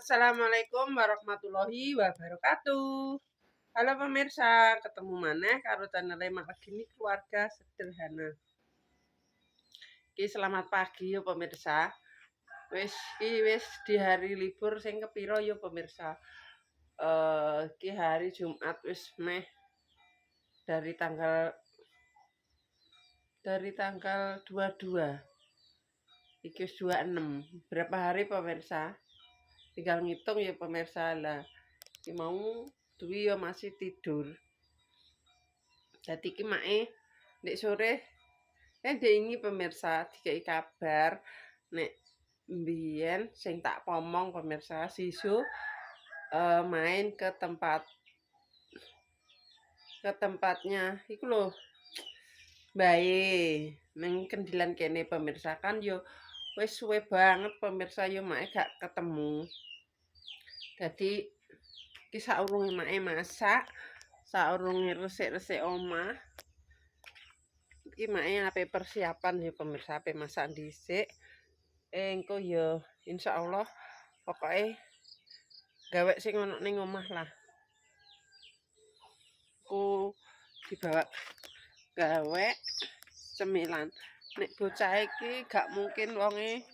Assalamualaikum warahmatullahi wabarakatuh. Halo pemirsa, ketemu maneh karo channel Mak Regini Keluarga Sederhana. Ki selamat pagi yo pemirsa. Wis di hari libur sing kepiro yo pemirsa. Ki hari Jumat wis meh dari tanggal 22. Iki wis 26. Berapa hari pemirsa? Tinggal ngitung ya pemirsa lah. Ki mau duwi ya masih tidur. Dadi ki mae nek sore ndingi pemirsa dikai kabar nek mbiyen sing tak pomong pemirsa sisu main ke tempatnya iku lho bae ning Kendilan kene pemirsa kan yo wis suwe banget pemirsa yo mae gak ketemu. Dadi ki saurunge mae masak, saurunge resik-resik omah. Iki mae ape persiapan ya pemirsa, ape masak dhisik. Engko ya insyaallah pokoke gawe sing ono ning omah lah. Ku dibawa gawe cemilan. Nek bocah iki gak mungkin wonge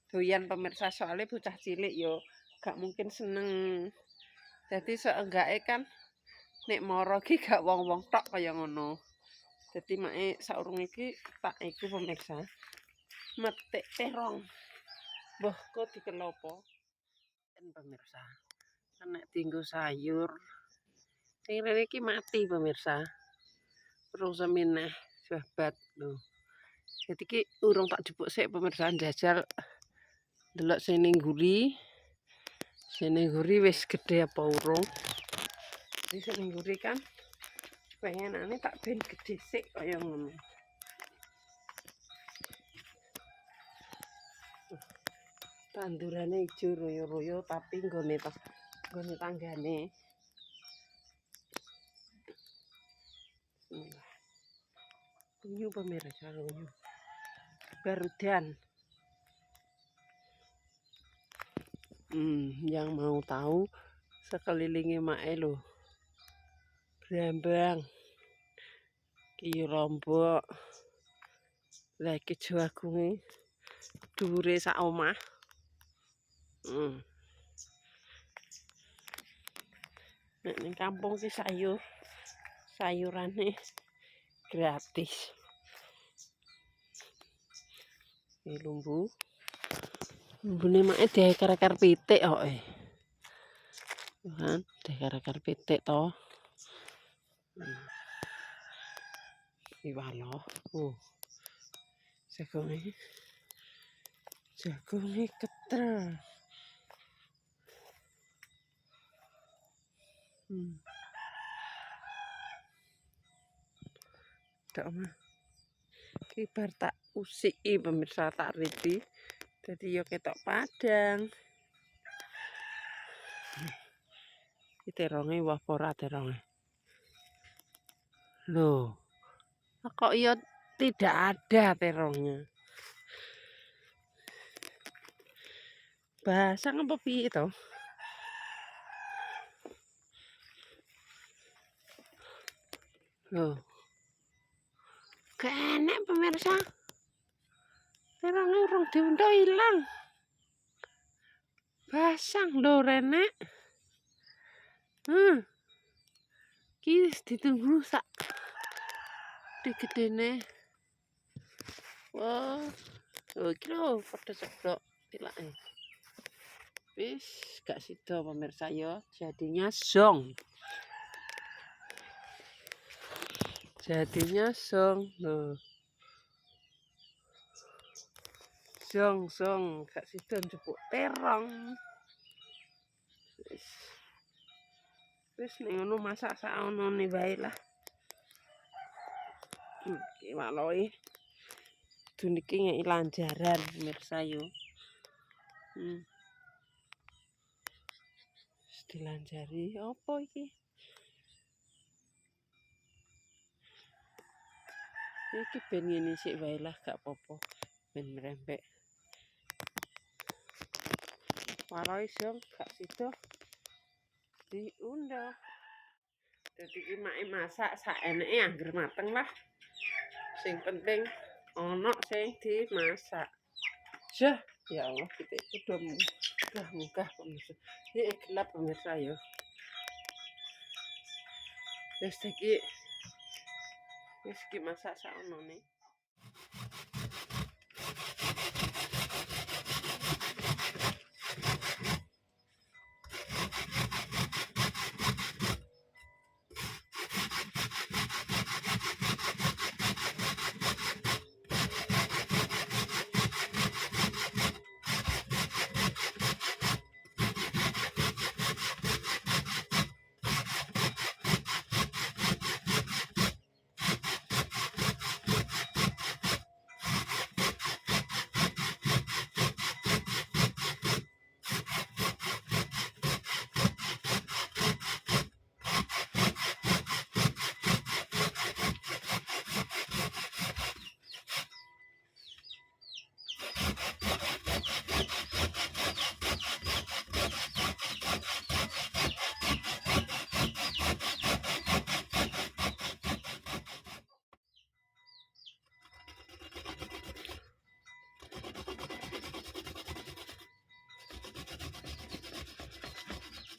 doyan pemirsa soalnya bocah cilik yo gak mungkin seneng. Jadi seenggake kan nek mara ki gak wong-wong tok kaya ngono. Jadi mae saurunge iki tak iku pemirsa. Metik terong. Mbah kok dikelopo. Pemirsa. Nek dienggo sayur. Sing rene iki mati pemirsa. Terus semineh sahabat lho. Jadi ki urung tak jupuk sik pemirsa njajal delok sini ngguri. Sini ngguri wis gede apa urung. Jadi sini ngguri kan pengenane tak ben gede sik kaya ngono. Tandurane ijo royo-royo tapi nggone tanggane. Unyu pemirsa unyu. Barudan. Yang mau tahu sekelilingi mae lho. Brambang. Ki Lombok. Lah iki jawagunge dhuwure sak omah. Nek ning kampung ki sayurane gratis. Iki lumbu. Lumbune mae diakar-akar pitik kok kan, diakar-akar pitik to. Iwalo. Jagonge ketel. Dak mah. Ki bar tak usiki pemirsa tak riti. Dadi yo ketok padang. Iki teronge wah ora teronge. Loh. Kok yo tidak ada terongnya. Basang apa piye to? Loh. Kenek pemirsa. Terongnya urung diuntuh ilang. Basang lho renek. Ki ditunggu sak gedene. Wah. Oh iki lho padha sedok tilake. Wis gak sida pemirsa ya, jadinya zong. Jadinya zong. Loh. Zong gak sida njupuk terong. Wis ning ngono masak sak onone wae lah. Iki waloi. Duniki ngeki lanjaran pemirsa yo. Dilanjari apa iki? Iki ben ngene sik wae lah gak apa-apa. Ben merembek. Walau iso gak sido diundah. Dadi iki masak saeneke angger mateng lah. Sing penting ono sing dimasak. Ya Allah, kita udah munggah pemirsa. Ini gelap pemirsa ya. Wis iki masak saonone.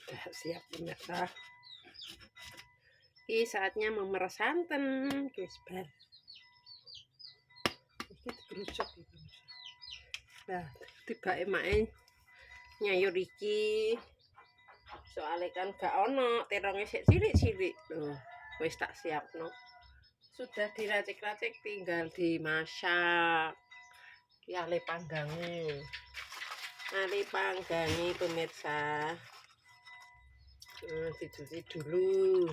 Udah siap pemirsa. Ini saatnya memeras santan, guys. Ini digerusuk ya pemirsa. Nah, tiba emak nyayur iki. Soalnya kan gak ono terongnya sik cilik-cilik. Loh, wis tak siapno. Sudah diracik-racik, tinggal dimasak. Ki ale panggange. Ale panggange pemirsa. Dicuci dulu.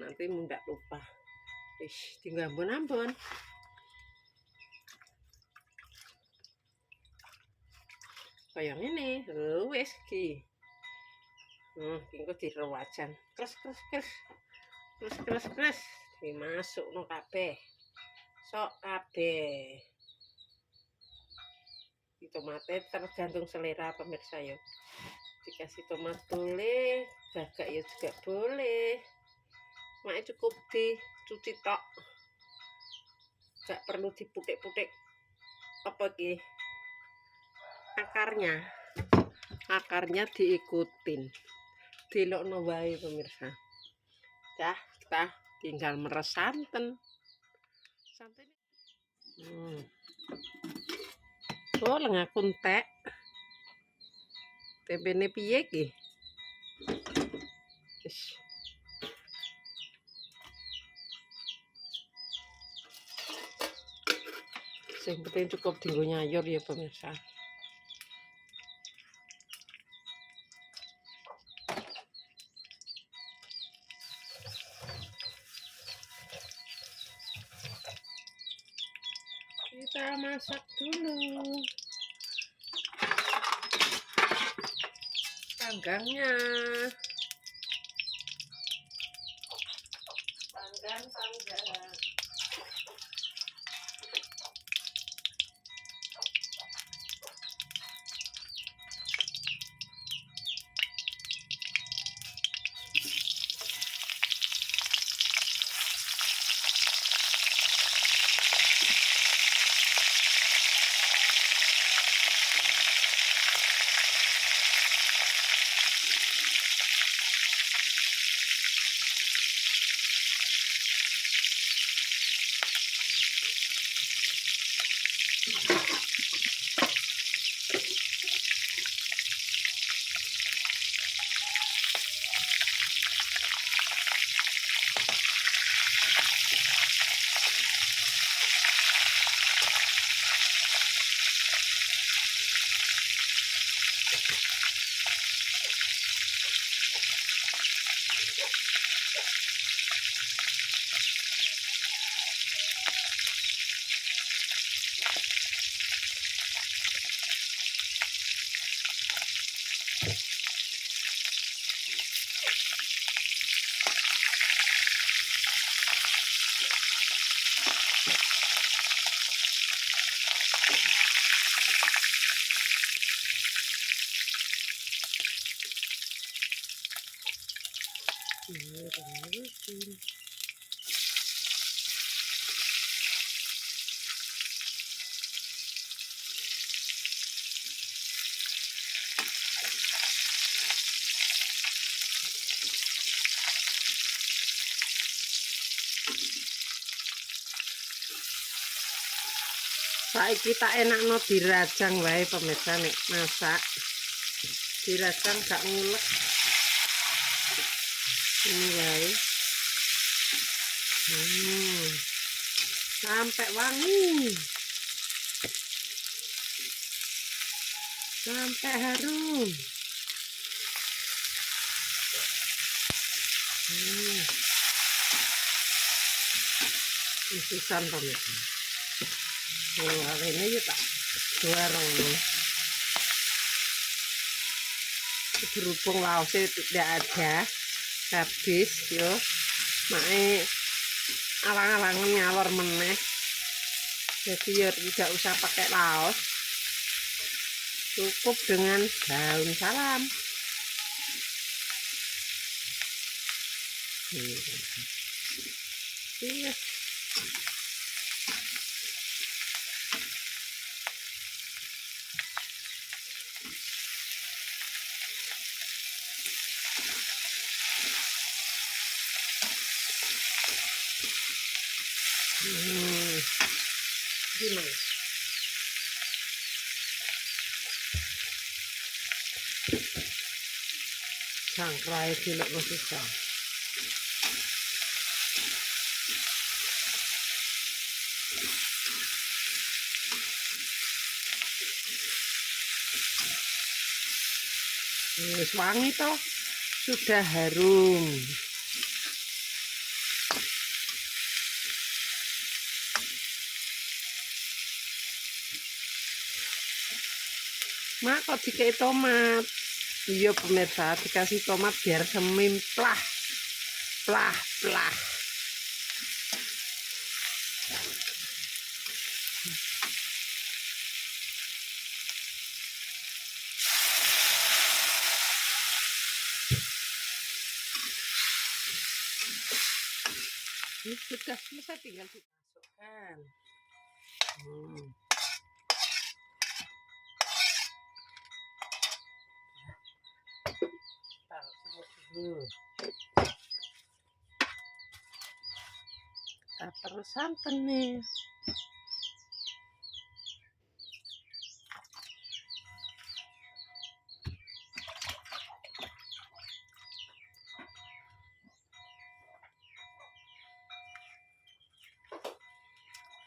Nanti mudah lupa. Tinggal ambon-ambon. Kayak ini, wis ki. Kingko direwajan. Kres. Dimasukno kabeh. Sok kabeh. Tomatnya tergantung selera pemirsa ya. Dikasih tomat boleh, gagak ya juga boleh. Makanya cukup dicuci tok. Gak perlu diputik-putik apa ki akarnya diikutin, dilokno wae pemirsa. Kita tinggal meres santan. Oh, lengaku entek. Tempene piye ki? Sing penting cukup dienggo nyayur ya pemirsa. Kita masak dulu panggangnya. Panggang. Saiki tak enakno dirajang wae pemirsa nek masak. Dirajang gak ngulek. Ini wae. Sampai wangi. Sampai harum. Isisan pemirsa. Oh, ini ya tak goreng nih. Berhubung laosnya tidak ada, habis yo, mae alang-alangan ngalor meneh. Jadi ya tidak usah pakai laos, cukup dengan daun salam. Iya. Gimana? Sangkrai dulu masih sang. Wis wangi toh, sudah harum. Mak kok dikasih tomat? Iya pemirsa, dikasih tomat biar semimplah, plah. Ini sudah selesai, tinggal dimasukkan. Taruh semut dulu. Kita perlu santan nih.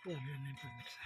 Ya, ini pemirsa.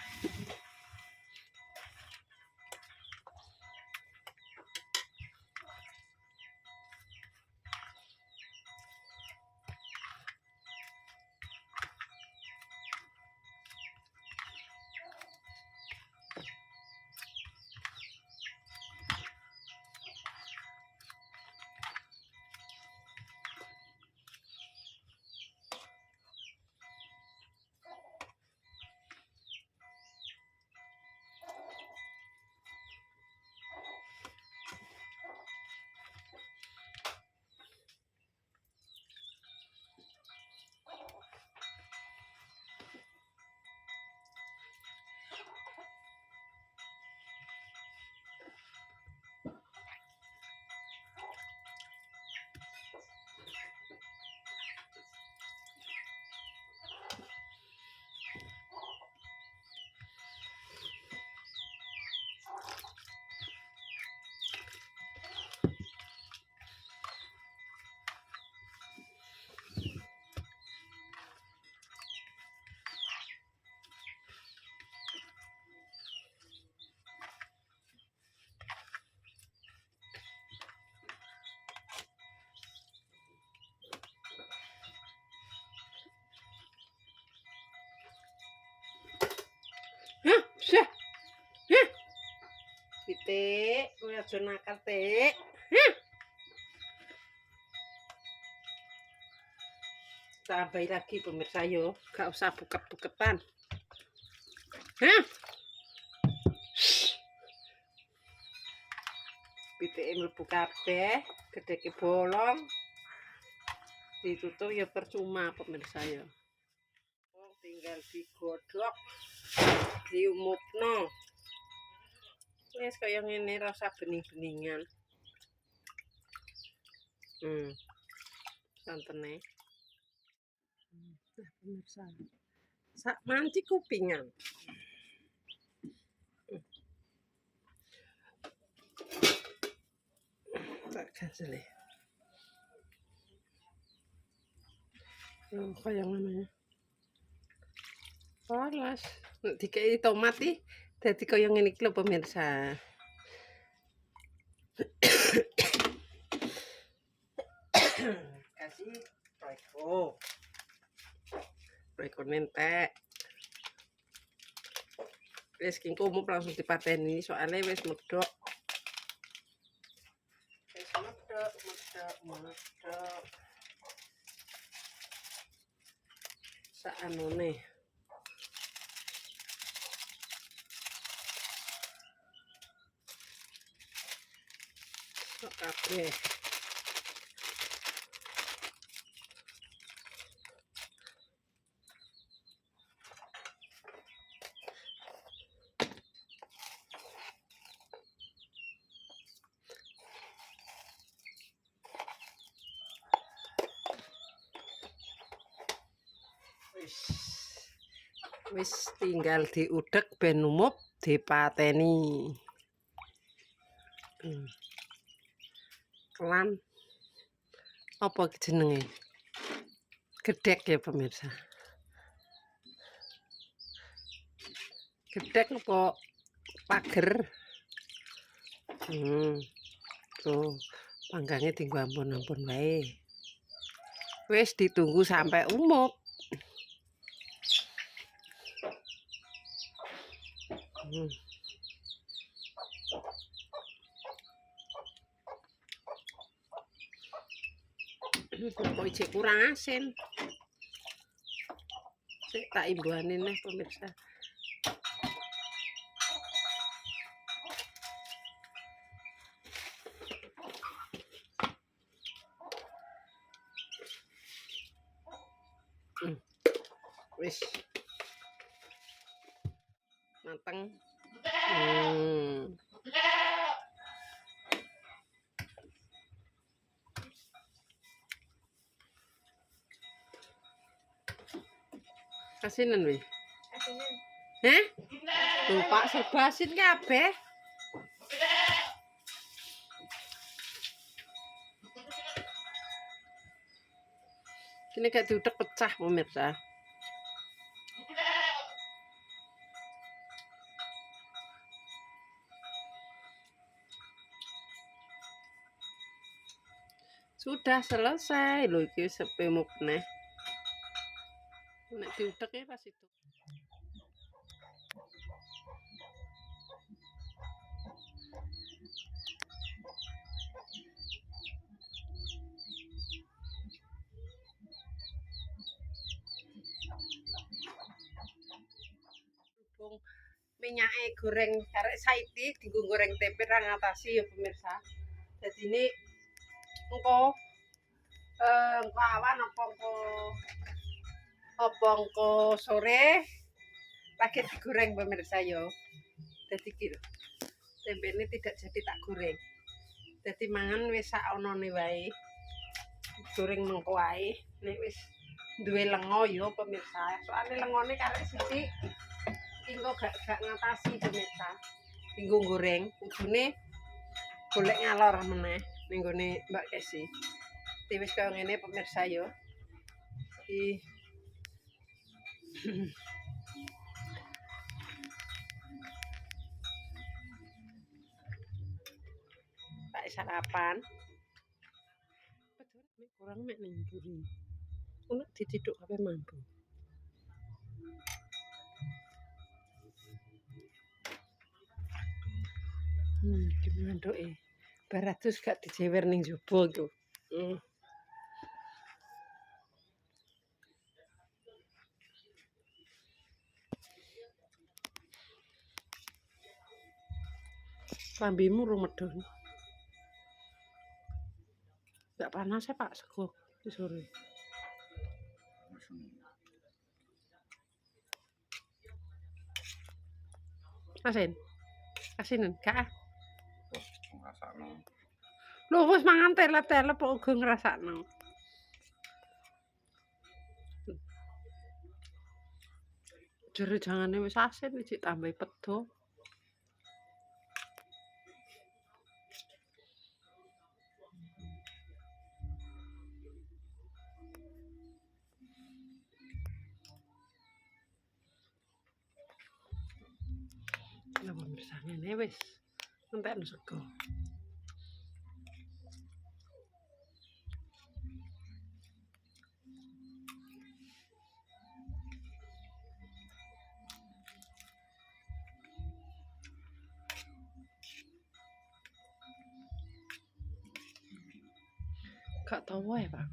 Syah. Titik, kowe aja nakal, Tik. Tambahin lagi pemirsa yo, gak usah buket-buketan. Pitike mlebu kabeh, gedheke bolong. ditutup ya percuma pemirsa ya. Tinggal digodhog, diumupno. Wis kaya ngene rasa bening-beningan. Santene. Nah, pemirsa. Sak manci kupingan. Tak kasih. Kaya ngene. Panas. Nek dikei tomat iki dadi kaya ngene iki lho pemirsa. Kasih royco. Royco nentek. Wis ki umup langsung dipateni soalnya wis medhok. Wis medhok. Saanone. Sok kabeh. Wis tinggal diudek ben umup dipateni. Kelan apa jenenge? Gedhek ya pemirsa. Gedhek apa pager? Tuh, panggangnya tinggal ampun-ampun wae. Wis ditunggu sampai umup. Kok ijek kurang asin. Sik tak imbuhane neh pemirsa. Wis mateng. Asinan wih. Heh? Lupa serba asin kabeh. Ini kayak diudek pecah pemirsa. Sudah selesai lho iki sepemuk neh. Nek diudek ya pas itu. Minyake goreng karek saiki dienggo goreng tempe ra ngatasi ya pemirsa. Jadi ini engko awan apa engko sore lagi digoreng pemirsa yo. Jadi gitu. Tempe ini tidak jadi tak goreng. Jadi mangan wis sak onone wae. Goreng mengko wae. Nek wis duwe lengo yo pemirsa. Soalnya lengone karek sithik engko gak ngatasi pemirsa. Tinggo goreng, kudune golek ngalor meneh ning gone Mbak Kesi. Wis kaya ngene pemirsa yo. Tak sarapan. Kurang mek ning mburi. Ono diciduk kabeh mampu. Gimana doe? Baratus gak dijewer ning jaba iku. Lambimu rumedon. Gak panas ya Pak sego sore. Asin. Asinen gak? Terus ngrasakno. Lho wis mangan telep-telep kok uga ngrasakno. Jere jangane wis asin iki tambahi pedo. Lah pemirsa ngene wis entekno sego. Gak tau wae, Pak.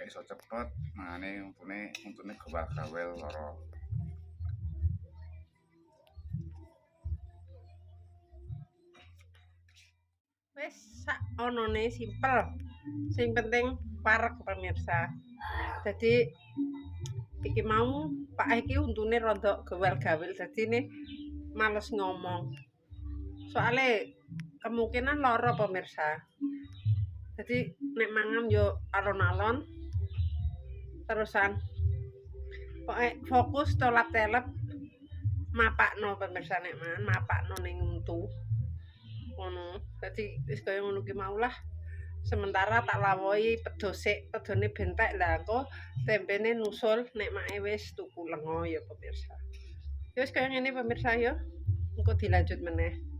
Kayak iso cepet, mangane untune gawel-gawel lara. Wis sak onone simpel. Sing penting parek pemirsa. Jadi iki mau Pak iki untune rada gawel-gawel dadine males ngomong. Soale kemungkinan lara pemirsa. Jadi nek mangan yo alon-alon terusan pokoke fokus tolap-telep mapakno pemirsa nek mangan mapakno ning untu. Ngono. Dadi wis kaya ngono ki mau lah. Sementara tak lawohi pedo sik, pedone bentek lah engko tempene nusul nek make wis tuku lenga ya pemirsa. Ya wis kaya ngene pemirsa ya. Engko dilanjut meneh.